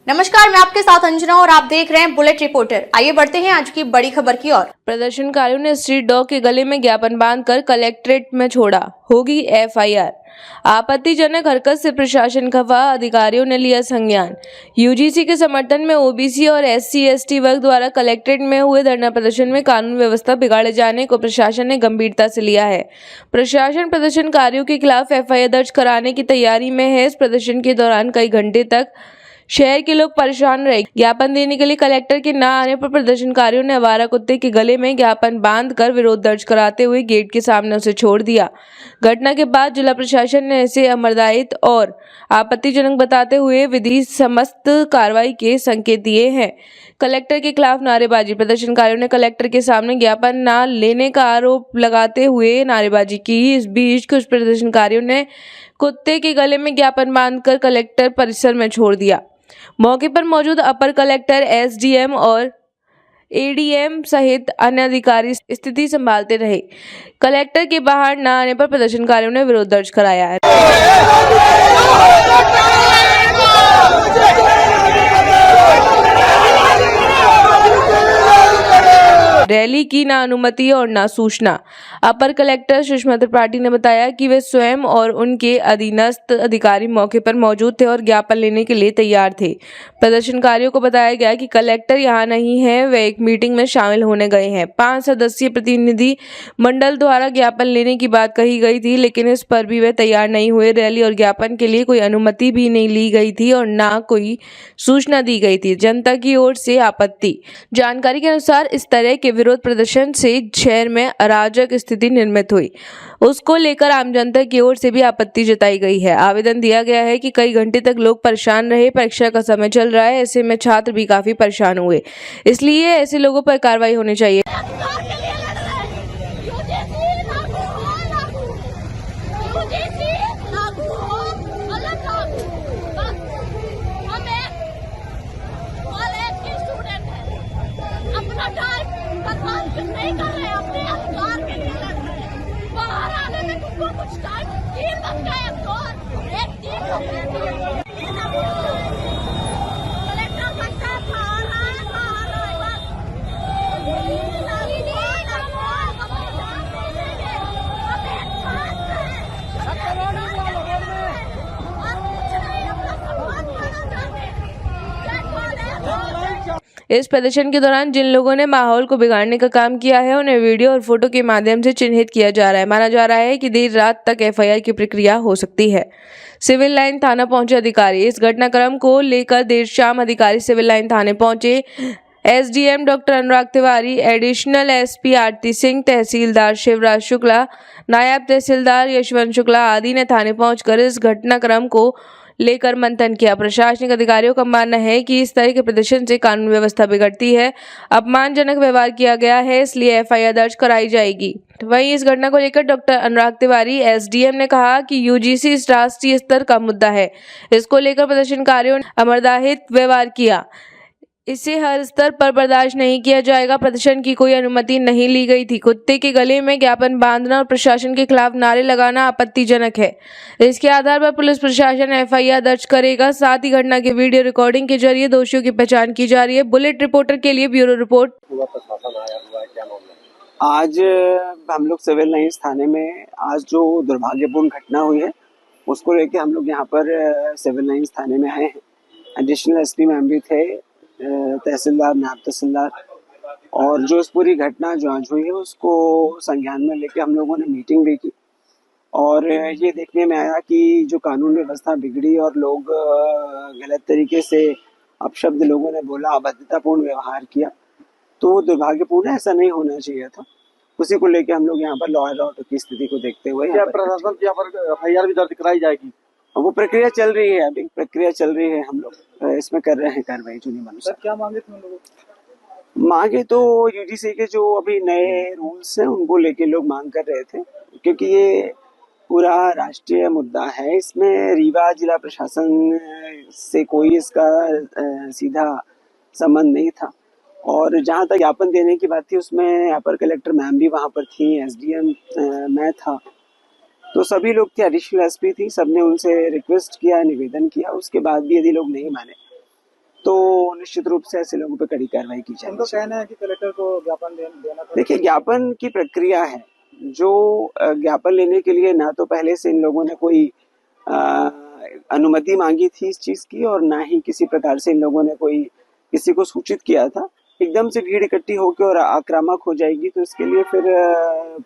नमस्कार, मैं आपके साथ अंजना और आप देख रहे हैं बुलेट रिपोर्टर। आइए बढ़ते हैं आज की बड़ी खबर की ओर। प्रदर्शनकारियों ने स्ट्रीट डॉग के गले में ज्ञापन बांधकर कलेक्ट्रेट में छोड़ा, होगी एफआईआर। आपत्तिजनक हरकत से प्रशासन खफा, अधिकारियों ने लिया संज्ञान। यूजीसी के समर्थन में ओबीसी और एससी/एसटी वर्ग द्वारा कलेक्ट्रेट में हुए धरना प्रदर्शन में कानून व्यवस्था बिगाड़े जाने को प्रशासन ने गंभीरता से लिया है। प्रशासन प्रदर्शनकारियों के खिलाफ एफआईआर दर्ज कराने की तैयारी में है। इस प्रदर्शन के दौरान कई घंटे तक शहर के लोग परेशान रहे। ज्ञापन देने के लिए कलेक्टर के न आने पर प्रदर्शनकारियों ने आवारा कुत्ते के गले में ज्ञापन बांधकर विरोध दर्ज कराते हुए गेट के सामने उसे छोड़ दिया। घटना के बाद जिला प्रशासन ने इसे अमरदायित और आपत्तिजनक बताते हुए विधि सम्मत कार्रवाई के संकेत दिए हैं। कलेक्टर के खिलाफ नारेबाजी। प्रदर्शनकारियों ने कलेक्टर के सामने ज्ञापन न लेने का आरोप लगाते हुए नारेबाजी की। इस बीच कुछ प्रदर्शनकारियों ने कुत्ते के गले में ज्ञापन बांधकर कलेक्टर परिसर में छोड़ दिया। मौके पर मौजूद अपर कलेक्टर, एसडीएम और एडीएम सहित अन्य अधिकारी स्थिति संभालते रहे। कलेक्टर के बाहर न आने पर प्रदर्शनकारियों ने विरोध दर्ज कराया है। रैली की ना अनुमति और ना सूचना। अपर कलेक्टर सुषमा त्रिपाठी ने बताया कि वे स्वयं और उनके अधीनस्थ अधिकारी मौके पर मौजूद थे और ज्ञापन लेने के लिए तैयार थे। प्रदर्शनकारियों को बताया गया कि कलेक्टर यहां नहीं है, वे एक मीटिंग में शामिल होने गए हैं। 5 सदस्यीय प्रतिनिधि मंडल द्वारा ज्ञापन लेने की बात कही गई थी, लेकिन इस पर भी वे तैयार नहीं हुए। रैली और ज्ञापन के लिए कोई अनुमति भी नहीं ली गई थी और न कोई सूचना दी गई थी। जनता की ओर से आपत्ति। जानकारी के अनुसार इस तरह के विरोध प्रदर्शन से शहर में अराजक स्थिति निर्मित हुई। उसको लेकर आम जनता की ओर से भी आपत्ति जताई गई है। आवेदन दिया गया है कि कई घंटे तक लोग परेशान रहे। परीक्षा का समय चल रहा है, ऐसे में छात्र भी काफी परेशान हुए, इसलिए ऐसे लोगों पर कार्रवाई होनी चाहिए। नहीं कर रहे, अपने अधिकार के लिए लड़ रहे हैं। बाहर आने में तुमको कुछ टाइम 3 बज गए, एक टीम कलेक्टर बच्चा इस प्रदर्शन के दौरान जिन लोगों ने माहौल को बिगाड़ने का काम किया है, उन्हें वीडियो और फोटो के माध्यम से चिन्हित किया जा रहा है। माना जा रहा है कि देर रात तक एफआईआर की प्रक्रिया हो सकती है। सिविल लाइन थाना पहुंचे अधिकारी। इस घटनाक्रम को लेकर देर शाम अधिकारी सिविल लाइन थाने पहुंचे। एसडीएम डॉक्टर अनुराग तिवारी, एडिशनल एसपी आरती सिंह, तहसीलदार शिवराज शुक्ला, नायब तहसीलदार यशवंत शुक्ला आदि ने थाने पहुंचकर इस घटनाक्रम को लेकर मंथन किया। प्रशासनिक अधिकारियों का मानना है कि इस तरह के प्रदर्शन से कानून व्यवस्था बिगड़ती है, अपमानजनक व्यवहार किया गया है, इसलिए एफआईआर दर्ज कराई जाएगी। वहीं इस घटना को लेकर डॉक्टर अनुराग तिवारी, एसडीएम ने कहा कि यूजीसी राष्ट्रीय स्तर का मुद्दा है। इसको लेकर प्रदर्शनकारियों ने अमरदाहित व्यवहार किया, इसे हर स्तर पर बर्दाश्त नहीं किया जाएगा। प्रदर्शन की कोई अनुमति नहीं ली गई थी। कुत्ते के गले में ज्ञापन बांधना और प्रशासन के खिलाफ नारे लगाना आपत्तिजनक है। इसके आधार पर पुलिस प्रशासन एफआईआर दर्ज करेगा। साथ ही घटना के वीडियो रिकॉर्डिंग के जरिए दोषियों की पहचान की जा रही है। बुलेट रिपोर्टर के लिए ब्यूरो रिपोर्ट। आज हम लोग सिविल लाइन्स थाने में आज जो दुर्भाग्यपूर्ण घटना हुई है उसको लेके हम लोग यहाँ पर सिविल लाइन्स थाने में आए हैं। एडिशनल एसपी मैम भी थे, तहसीलदार, नायब तहसीलदार, और जो इस पूरी घटना जो आज हुई है उसको संज्ञान में लेके हम लोगों ने मीटिंग भी की और ये देखने में आया कि जो कानून व्यवस्था बिगड़ी और लोग गलत तरीके से अपशब्द लोगों ने बोला, अभद्रतापूर्ण व्यवहार किया, तो दुर्भाग्यपूर्ण, ऐसा नहीं होना चाहिए था। उसी को लेके हम लोग यहाँ पर लॉ एंड ऑर्डर की स्थिति को देखते हुए प्रशासन की यहाँ पर एफआईआर भी दर्ज कराई जाएगी। वो प्रक्रिया चल रही है, अभी प्रक्रिया चल रही है, हम लोग इसमें कर रहे हैं कार्रवाई जो नियमानुसार। क्या मांगे थे लोग? मांगे तो यूजीसी के जो अभी नए रूल्स हैं उनको लेके लोग मांग कर रहे थे, क्योंकि ये पूरा राष्ट्रीय मुद्दा है। इसमें रीवा जिला प्रशासन से कोई इसका सीधा संबंध नहीं था और जहाँ तक ज्ञापन देने की बात थी उसमें अपर कलेक्टर मैम भी वहाँ पर थी, एसडीएम मैं था, तो सभी लोग थे, एडिशनल एसपी थी, सबने उनसे रिक्वेस्ट किया, निवेदन किया। उसके बाद भी यदि लोग नहीं माने तो निश्चित रूप से ऐसे लोगों पर कड़ी कार्रवाई की उनका जाएगी। कहना है कि कलेक्टर को ज्ञापन देना था। देखिए, ज्ञापन की प्रक्रिया है, जो ज्ञापन लेने के लिए ना तो पहले से इन लोगों ने कोई अनुमति मांगी थी इस चीज की, और ना ही किसी प्रकार से इन लोगों ने कोई किसी को सूचित किया था। एकदम से भीड़ इकट्ठी होकर और आक्रामक हो जाएगी तो इसके लिए फिर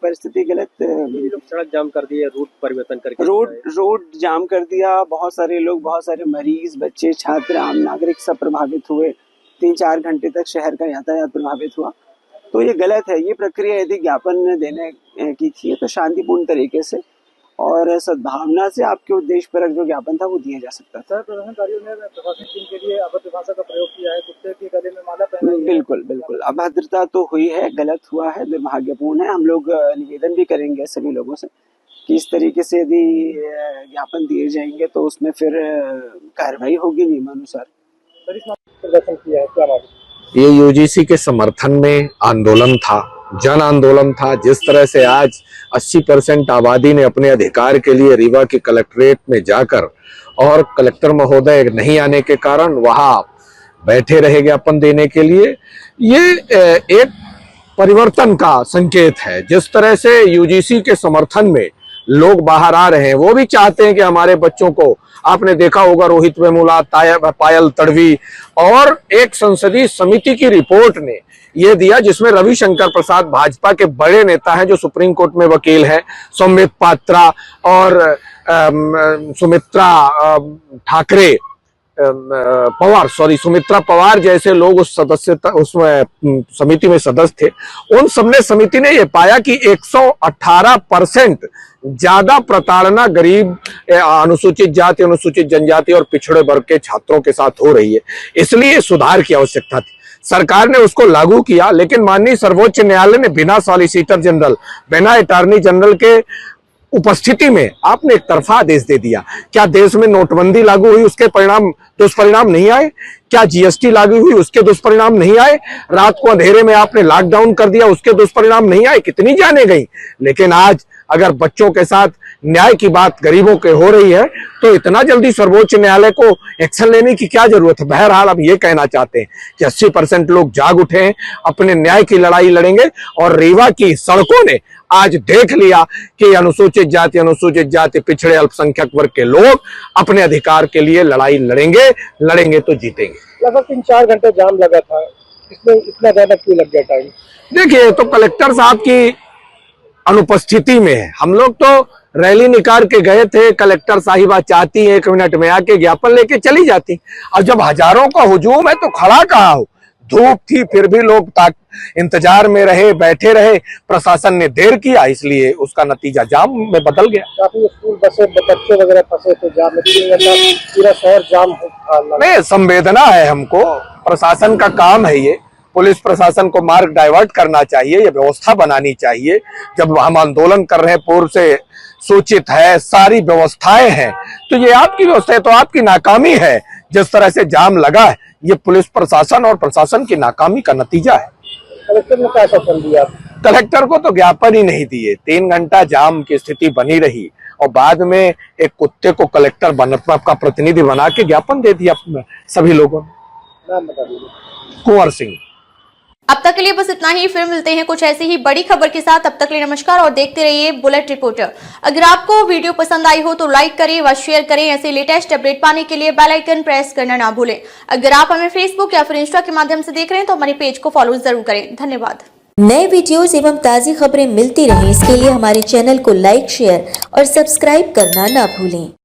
परिस्थिति गलत। ये लोग सड़क जाम कर दिए, रूट परिवर्तन करके रोड जाम कर दिया, बहुत सारे लोग, बहुत सारे मरीज, बच्चे, छात्र, आम नागरिक सब प्रभावित हुए। 3-4 घंटे तक शहर का यातायात प्रभावित हुआ, तो ये गलत है। ये प्रक्रिया यदि ज्ञापन देने की थी तो शांतिपूर्ण तरीके से और सद्भावना से आपके उद्देश्य पर जो ज्ञापन था वो दिया जा सकता था। सर, प्रदर्शनकारियों ने प्रशासनिक टीम के लिए अभद्र भाषा का प्रयोग किया है, कुत्ते के गले में माला पहनाई है। बिल्कुल अभद्रता तो हुई है, गलत हुआ है, दुर्भाग्यपूर्ण है। हम लोग निवेदन भी करेंगे सभी लोगों से कि इस तरीके से यदि ज्ञापन दिए जाएंगे तो उसमें फिर कार्रवाई होगी नियमानुसार। सर, इस मामले में प्रदर्शन किया है, क्या मालूम? ये यूजीसी के समर्थन में आंदोलन था, जन आंदोलन था। जिस तरह से आज 80% आबादी ने अपने अधिकार के लिए रीवा के कलेक्ट्रेट में जाकर और कलेक्टर महोदय नहीं आने के कारण वहां बैठे रहे ज्ञापन देने के लिए, ये एक परिवर्तन का संकेत है। जिस तरह से यूजीसी के समर्थन में लोग बाहर आ रहे हैं, वो भी चाहते हैं कि हमारे बच्चों को, आपने देखा होगा रोहित वेमुला, पायल तड़वी और एक संसदीय समिति की रिपोर्ट ने ये दिया जिसमें रविशंकर प्रसाद भाजपा के बड़े नेता हैं जो सुप्रीम कोर्ट में वकील हैं, सौमित पात्रा और सुमित्रा पवार जैसे लोग उस समिति में सदस्य थे। उन सबने समिति ने यह पाया कि 118% ज्यादा प्रताड़ना गरीब, अनुसूचित जाति, अनुसूचित जनजाति और पिछड़े वर्ग के छात्रों के साथ हो रही है। इसलिए सुधार की आवश्यकता थी। सरकार ने उसको लागू किया, लेकिन माननीय सर्वोच्च न्यायालय ने बिना सॉलिसिटर जनरल, बिना अटॉर्नी जनरल के उपस्थिति में आपने एक तरफा आदेश दे दिया। क्या देश में नोटबंदी लागू हुई, उसके दुष्परिणाम नहीं आए? क्या जीएसटी लागू हुई, उसके दुष्परिणाम नहीं आए? रात को अंधेरे में आपने लॉकडाउन कर दिया, उसके दुष्परिणाम नहीं आए? कितनी जाने गई। लेकिन आज अगर बच्चों के साथ न्याय की बात गरीबों के हो रही है तो इतना जल्दी सर्वोच्च न्यायालय को एक्शन लेने की क्या जरूरत है। बहरहाल हम ये कहना चाहते हैं कि 80% लोग जाग उठे हैं, अपने न्याय की लड़ाई लड़ेंगे और रीवा की सड़कों ने आज देख लिया कि अनुसूचित जाति, पिछड़े अल्पसंख्यक वर्ग के लोग अपने अधिकार के लिए लड़ाई लड़ेंगे तो जीतेंगे। लगभग 3-4 घंटे जाम लगा था, इसमें इतना ज्यादा क्यों लग गया टाइम? देखिए, तो कलेक्टर साहब की अनुपस्थिति में है। हम लोग तो रैली निकाल के गए थे, कलेक्टर साहिबा चाहती 1 मिनट में आके ज्ञापन लेके चली जाती। अब जब हजारों का हुजूम है तो खड़ा कहाँ हो? धूप थी, फिर भी लोग इंतजार में रहे, बैठे रहे। प्रशासन ने देर किया, इसलिए उसका नतीजा जाम में बदल गया। काफी स्कूल बसें, बच्चे वगैरह फंसे थे जाम में, 3 घंटा पूरा शहर जाम था। नहीं, संवेदना है हमको, प्रशासन का काम है ये। पुलिस प्रशासन को मार्ग डाइवर्ट करना चाहिए, ये व्यवस्था बनानी चाहिए। जब हम आंदोलन कर रहे हैं, पूर्व से सूचित है, सारी व्यवस्थाएं हैं, तो ये आपकी व्यवस्था है, तो आपकी नाकामी है। जिस तरह से जाम लगा है, ये पुलिस प्रशासन और प्रशासन की नाकामी का नतीजा है। कलेक्टर ने क्या शासन दिया? कलेक्टर को तो ज्ञापन ही नहीं दिए, 3 घंटा जाम की स्थिति बनी रही और बाद में एक कुत्ते को कलेक्टर का प्रतिनिधि बना के ज्ञापन दे दिया सभी लोगों ने। नाम बता दीजिए। कुंवर सिंह। अब तक के लिए बस इतना ही। फिर मिलते हैं कुछ ऐसी ही बड़ी खबर के साथ। अब तक के लिए नमस्कार और देखते रहिए बुलेट रिपोर्टर। अगर आपको वीडियो पसंद आई हो तो लाइक करें व शेयर करें। ऐसे लेटेस्ट अपडेट पाने के लिए बेल आइकन प्रेस करना ना भूलें। अगर आप हमें फेसबुक या फिर इंस्टा के माध्यम से देख रहे हैं तो हमारे पेज को फॉलो जरूर करें। धन्यवाद। नए वीडियोस एवं ताज़ी खबरें मिलती रहें, इसके लिए हमारे चैनल को लाइक, शेयर और सब्सक्राइब करना ना भूलें।